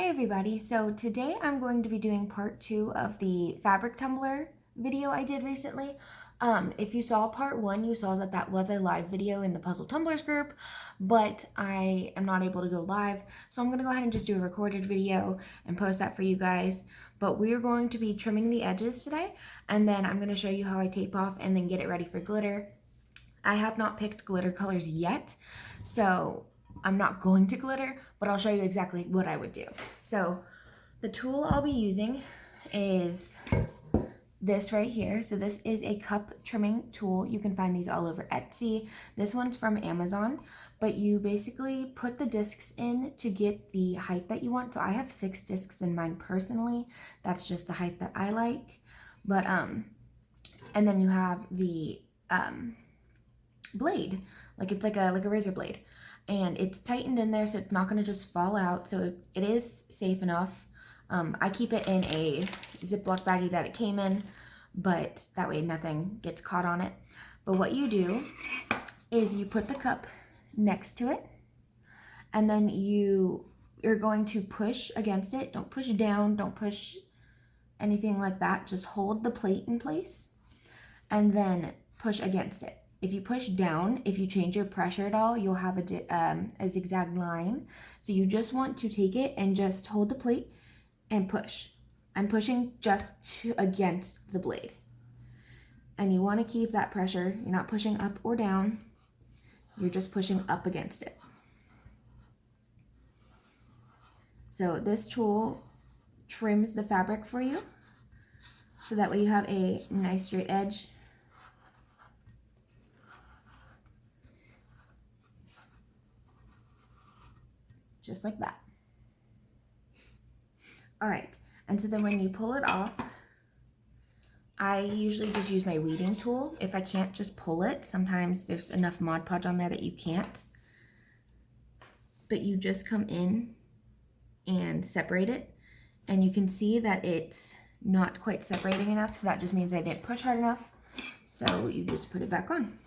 Hi everybody, so today I'm going to be doing part 2 of the fabric tumbler video I did recently. If you saw part 1, you saw that that was a live video in the Puzzle Tumblers group, but I am not able to go live, so I'm going to go ahead and just do a recorded video and post that for you guys. But we're going to be trimming the edges today, and then I'm going to show you how I tape off and then get it ready for glitter. I have not picked glitter colors yet, so I'm not going to glitter, but I'll show you exactly what I would do. So the tool I'll be using is this right here. So this is a cup trimming tool. You can find these all over Etsy. This one's from Amazon, but you basically put the discs in to get the height that you want. So I have 6 discs in mine personally. That's just the height that I like. But and then you have the blade, like it's like a razor blade, and it's tightened in there so it's not going to just fall out, so it is safe enough. I keep it in a Ziploc baggie that it came in, but that way nothing gets caught on it. But what you do is you put the cup next to it, and then you're going to push against it. Don't push down, don't push anything like that, just hold the plate in place and then push against it. If you push down, if you change your pressure at all, you'll have a zigzag line. So you just want to take it and just hold the plate and push. I'm pushing just against the blade. And you want to keep that pressure. You're not pushing up or down. You're just pushing up against it. So this tool trims the fabric for you, so that way you have a nice straight edge. Just like that. All right, and so then when you pull it off, I usually just use my weeding tool. If I can't just pull it, sometimes there's enough Mod Podge on there that you can't. But you just come in and separate it, and you can see that it's not quite separating enough, so that just means I didn't push hard enough. So you just put it back on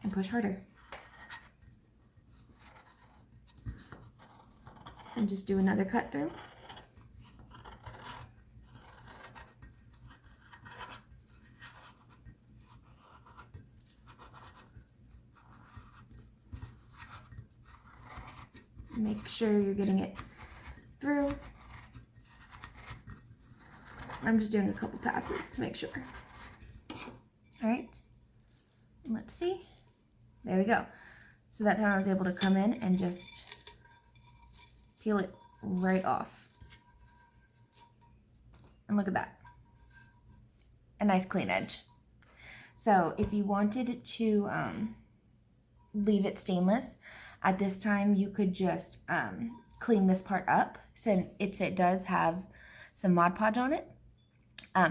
and push harder. And just do another cut through. Make sure you're getting it through. I'm just doing a couple passes to make sure. All right, let's see. There we go. So that time I was able to come in and just peel it right off. And look at that. A nice clean edge. So if you wanted to leave it stainless, at this time you could just clean this part up, since it does have some Mod Podge on it.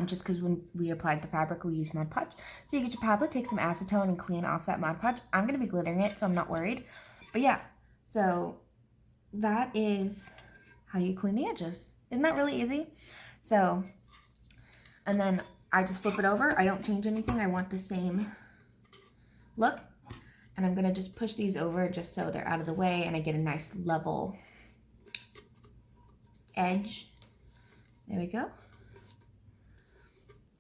Just because when we applied the fabric, we used Mod Podge. So you get your tablet, take some acetone, and clean off that Mod Podge. I'm going to be glittering it, so I'm not worried. But yeah, so that is how you clean the edges. Isn't that really easy? So, and then I just flip it over. I don't change anything. I want the same look. And I'm going to just push these over just so they're out of the way and I get a nice level edge. There we go.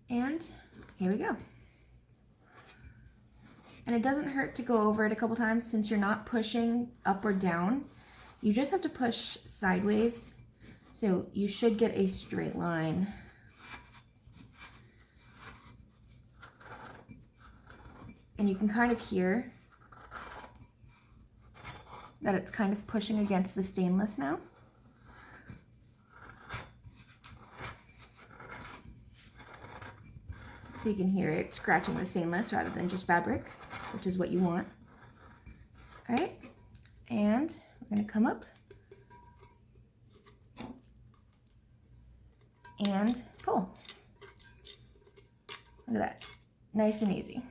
And here we go. And it doesn't hurt to go over it a couple times, since you're not pushing up or down. You just have to push sideways. So you should get a straight line. And you can kind of hear that it's kind of pushing against the stainless now. So you can hear it scratching the stainless rather than just fabric, which is what you want. All right, and we're gonna come up and pull. Look at that, nice and easy.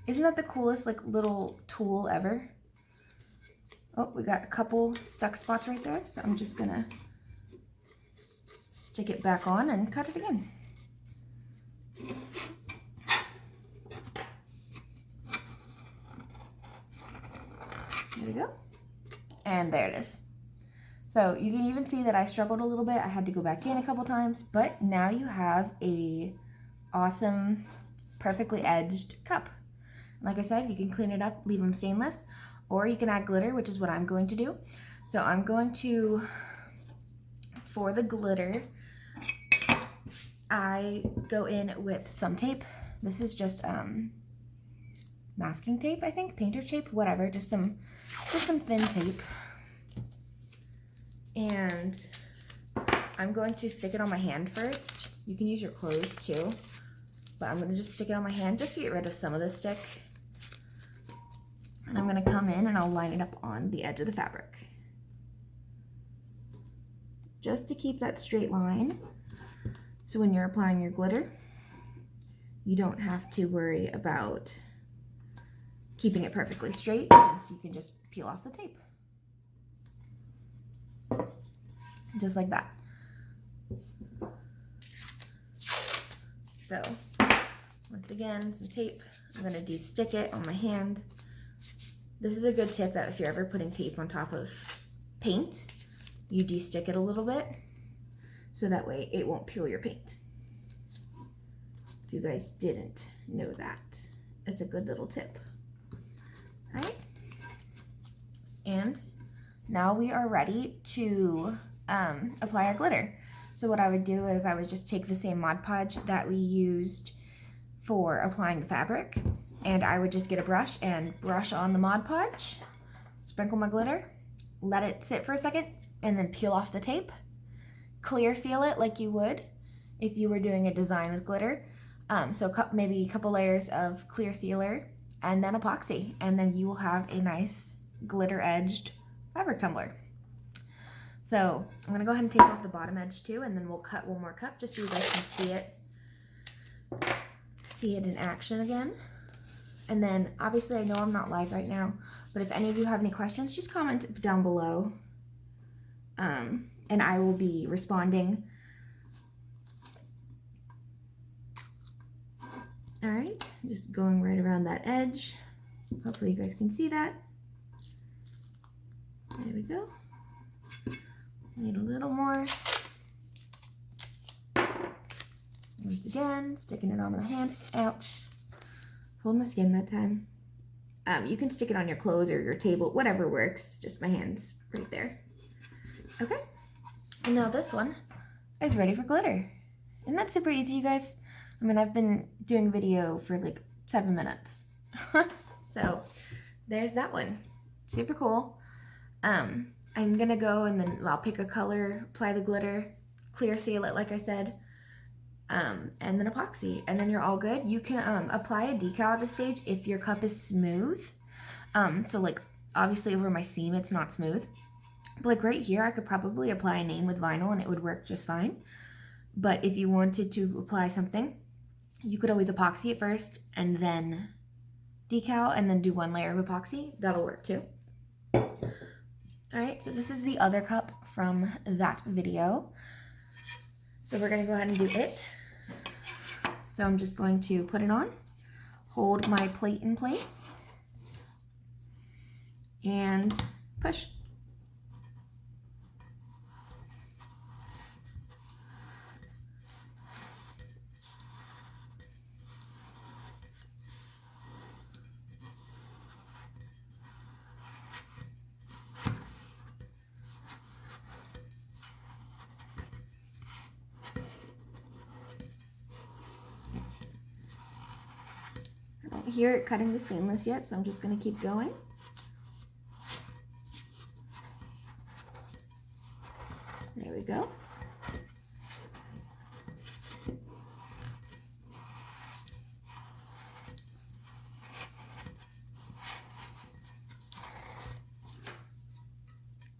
Isn't that the coolest little tool ever? Oh, we got a couple stuck spots right there, so I'm just gonna stick it back on and cut it again. There we go. And there it is. So you can even see that I struggled a little bit. I had to go back in a couple times, but now you have a awesome, perfectly edged cup. Like I said, you can clean it up, leave them stainless, or you can add glitter, which is what I'm going to do. So I'm going to, for the glitter, I go in with some tape. This is just masking tape, I think, painter's tape, whatever, just some thin tape. And I'm going to stick it on my hand first. You can use your clothes too, but I'm gonna just stick it on my hand just to get rid of some of the stick. And I'm gonna come in and I'll line it up on the edge of the fabric. Just to keep that straight line. So when you're applying your glitter, you don't have to worry about keeping it perfectly straight, since you can just peel off the tape. Just like that. So, once again, some tape. I'm going to de-stick it on my hand. This is a good tip, that if you're ever putting tape on top of paint, you de-stick it a little bit, so that way it won't peel your paint. If you guys didn't know that, it's a good little tip. All right? And now we are ready to apply our glitter. So what I would do is I would just take the same Mod Podge that we used for applying the fabric, and I would just get a brush and brush on the Mod Podge, sprinkle my glitter, let it sit for a second, and then peel off the tape. Clear seal it like you would if you were doing a design with glitter. So maybe a couple layers of clear sealer and then epoxy, and then you will have a nice glitter edged fabric tumbler. So I'm gonna go ahead and take off the bottom edge too, and then we'll cut one more cup just so you guys can see it in action again. And then obviously I know I'm not live right now, but if any of you have any questions, just comment down below, and I will be responding. All right, just going right around that edge. Hopefully you guys can see that. There we go. Need a little more. Once again, sticking it onto the hand. Ouch. Pulled my skin that time. You can stick it on your clothes or your table, whatever works. Just my hands right there. Okay. And now this one is ready for glitter. Isn't that super easy, you guys? I mean, I've been doing video for like 7 minutes. So there's that one. Super cool. I'm gonna go and then I'll pick a color, apply the glitter, clear seal it like I said, and then epoxy, and then you're all good. You can apply a decal at this stage if your cup is smooth. So like obviously over my seam it's not smooth, but like right here I could probably apply a name with vinyl and it would work just fine. But if you wanted to apply something, you could always epoxy it first and then decal and then do one layer of epoxy. That'll work too. All right, so this is the other cup from that video. So we're gonna go ahead and do it. So I'm just going to put it on, hold my plate in place, and push. I don't hear it cutting the stainless yet, so I'm just going to keep going. There we go.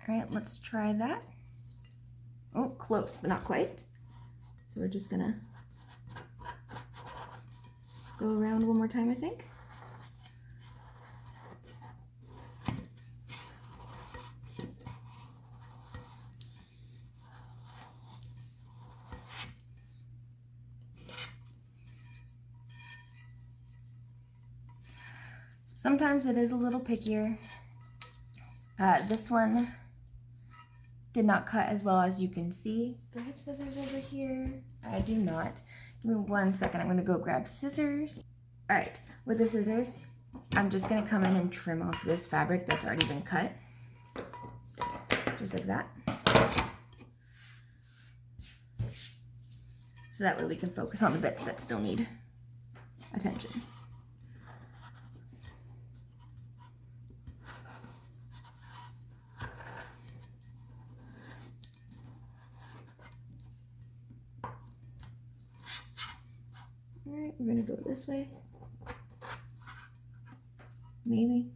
All right, let's try that. Oh, close, but not quite. So we're just gonna go around one more time, I think. Sometimes it is a little pickier. This one did not cut as well as you can see. Do I have scissors over here? I do not. Give me 1 second. I'm going to go grab scissors. All right, with the scissors, I'm just going to come in and trim off this fabric that's already been cut. Just like that. So that way we can focus on the bits that still need attention. All right, we're gonna go this way. Maybe.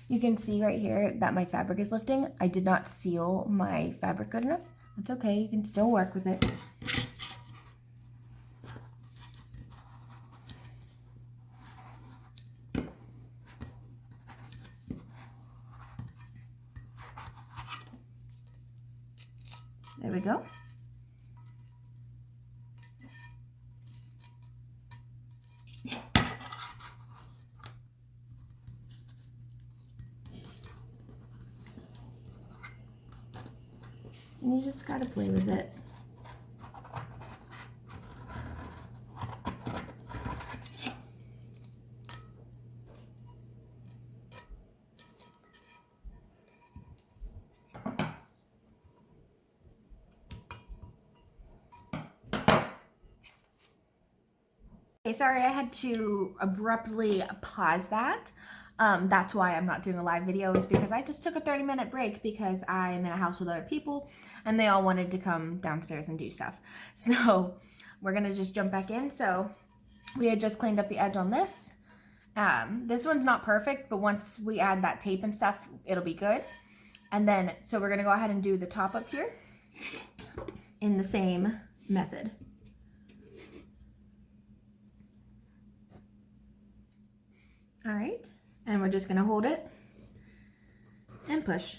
You can see right here that my fabric is lifting. I did not seal my fabric good enough. That's okay, you can still work with it. There we go. And you just gotta play with it. Okay, sorry, I had to abruptly pause that. That's why I'm not doing a live video, is because I just took a 30-minute break because I'm in a house with other people and they all wanted to come downstairs and do stuff. So we're gonna just jump back in. So we had just cleaned up the edge on this. This one's not perfect, but once we add that tape and stuff, it'll be good. And then, so we're gonna go ahead and do the top up here in the same method. All right, and we're just gonna hold it and push.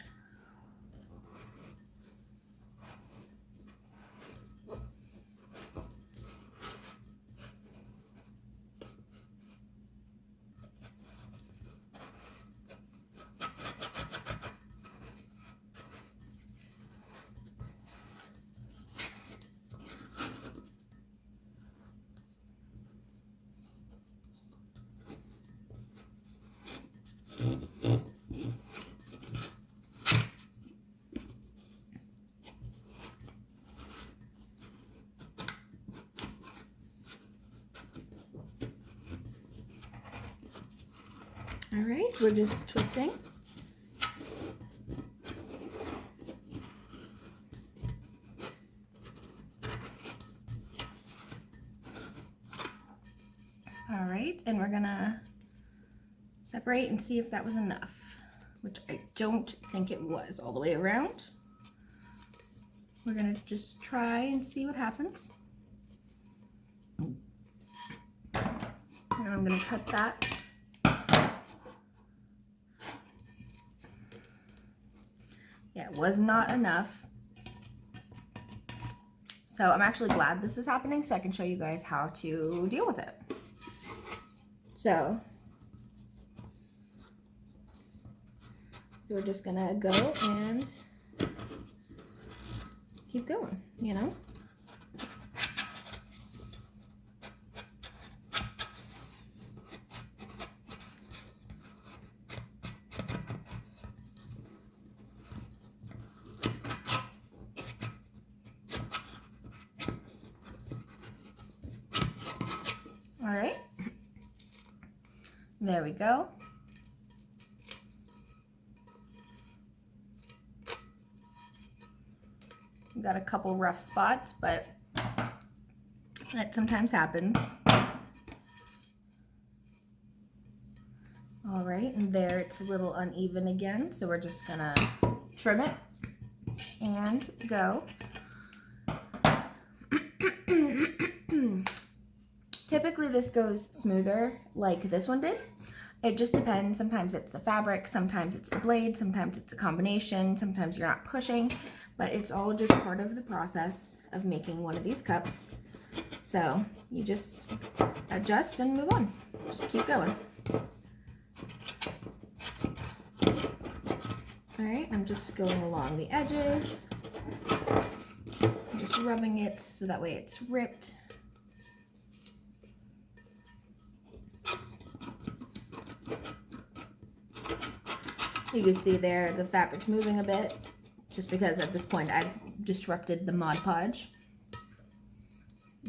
All right, we're just twisting. All right, and we're gonna separate and see if that was enough, which I don't think it was all the way around. We're gonna just try and see what happens. And I'm gonna cut that. Yeah, it was not enough. So I'm actually glad this is happening so I can show you guys how to deal with it. So we're just gonna go and keep going, you know? All right, there we go. Got a couple rough spots, but that sometimes happens. All right, and there it's a little uneven again, so we're just gonna trim it and go. Typically this goes smoother like this one did. It just depends. Sometimes it's the fabric, sometimes it's the blade, sometimes it's a combination, sometimes you're not pushing, but it's all just part of the process of making one of these cups. So you just adjust and move on. Just keep going. All right, I'm just going along the edges, just rubbing it so that way it's ripped. You can see there the fabric's moving a bit, just because at this point I've disrupted the Mod Podge.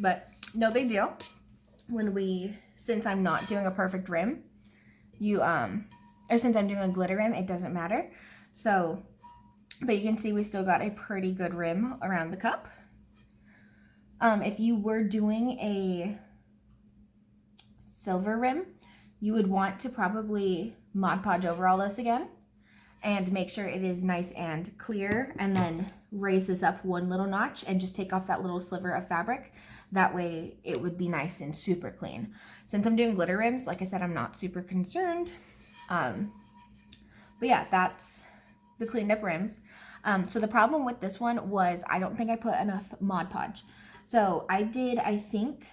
But no big deal. Since I'm not doing a perfect rim, or since I'm doing a glitter rim, it doesn't matter. So, but you can see we still got a pretty good rim around the cup. If you were doing a silver rim, you would want to probably Mod Podge over all this again and make sure it is nice and clear, and then raise this up one little notch and just take off that little sliver of fabric. That way it would be nice and super clean. Since I'm doing glitter rims, like I said, I'm not super concerned. But yeah, that's the cleaned up rims. So the problem with this one was I don't think I put enough Mod Podge. So I did, I think,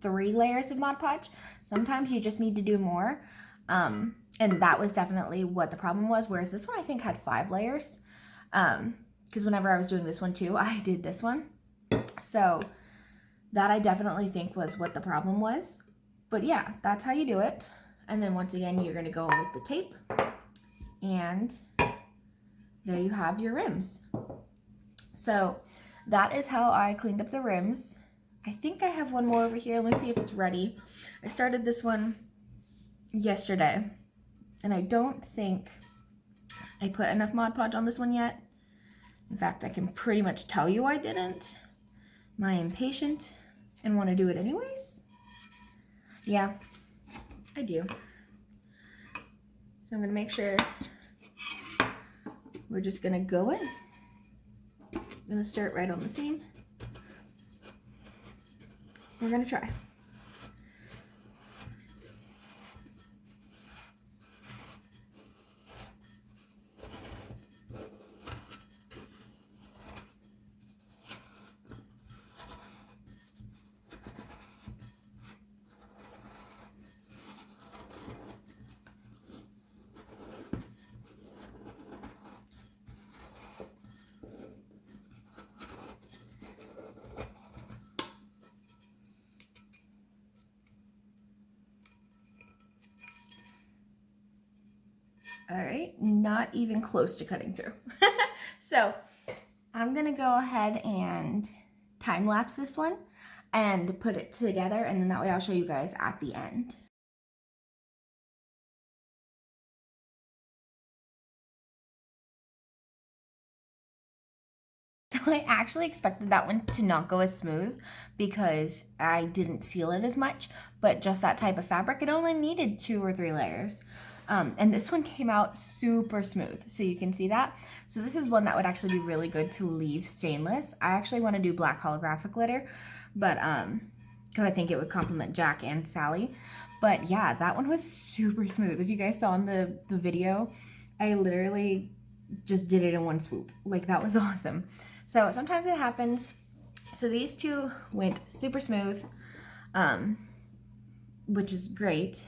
3 layers of Mod Podge. Sometimes you just need to do more. And that was definitely what the problem was. Whereas this one I think had 5 layers. Because whenever I was doing this one too, I did this one. So that I definitely think was what the problem was. But yeah, that's how you do it. And then once again, you're going to go in with the tape. And there you have your rims. So that is how I cleaned up the rims. I think I have one more over here. Let me see if it's ready. I started this one yesterday, and I don't think I put enough Mod Podge on this one yet. In fact, I can pretty much tell you I didn't. Am I impatient and want to do it anyways? Yeah, I do. So I'm going to make sure we're just going to go in. I'm going to start right on the seam. We're going to try. All right, not even close to cutting through. So I'm gonna go ahead and time lapse this one and put it together, and then that way I'll show you guys at the end. So I actually expected that one to not go as smooth because I didn't seal it as much, but just that type of fabric, it only needed 2 or 3 layers. And this one came out super smooth, so you can see that. So this is one that would actually be really good to leave stainless. I actually want to do black holographic glitter, but because I think it would complement Jack and Sally. But yeah, that one was super smooth. If you guys saw in the video, I literally just did it in one swoop. Like, that was awesome. So sometimes it happens. So these two went super smooth, which is great.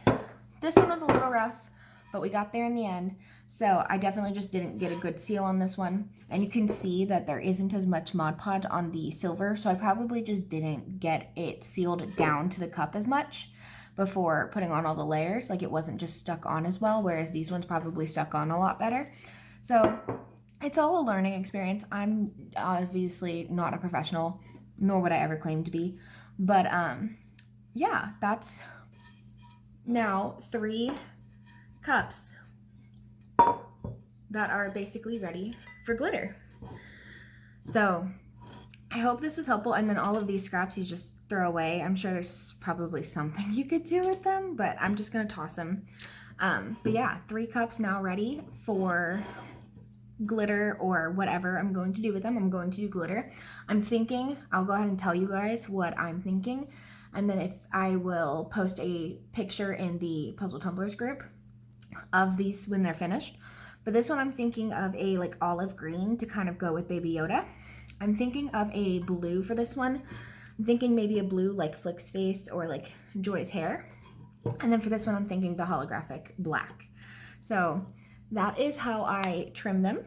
This one was a little rough, but we got there in the end. So I definitely just didn't get a good seal on this one. And you can see that there isn't as much Mod Podge on the silver. So I probably just didn't get it sealed down to the cup as much before putting on all the layers. Like, it wasn't just stuck on as well, whereas these ones probably stuck on a lot better. So it's all a learning experience. I'm obviously not a professional, nor would I ever claim to be. But yeah, that's now 3 cups that are basically ready for glitter. So I hope this was helpful. And then all of these scraps you just throw away. I'm sure there's probably something you could do with them, but I'm just gonna toss them. But yeah, 3 cups now ready for glitter or whatever I'm going to do with them. I'm going to do glitter. I'm thinking, I'll go ahead and tell you guys what I'm thinking, and then if I will post a picture in the Puzzle Tumblers group of these when they're finished. But this one I'm thinking of a like olive green to kind of go with Baby Yoda. I'm thinking of a blue for this one. I'm thinking maybe a blue like Flick's face or like Joy's hair. And then for this one I'm thinking the holographic black. So that is how I trim them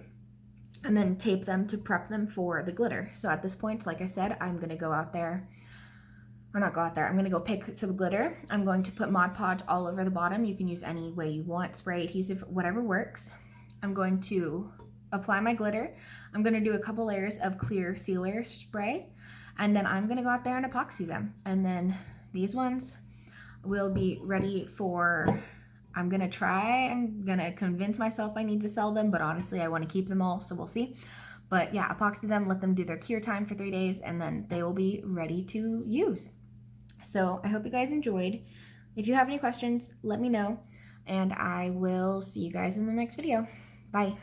and then tape them to prep them for the glitter. So at this point, like I said, I'm gonna go out there, or not go out there, I'm gonna go pick some glitter. I'm going to put Mod Podge all over the bottom. You can use any way you want, spray, adhesive, whatever works. I'm going to apply my glitter. I'm gonna do a couple layers of clear sealer spray, and then I'm gonna go out there and epoxy them. And then these ones will be ready for, I'm gonna convince myself I need to sell them, but honestly I wanna keep them all, so we'll see. But yeah, epoxy them, let them do their cure time for 3 days, and then they will be ready to use. So I hope you guys enjoyed. If you have any questions, let me know, and I will see you guys in the next video. Bye.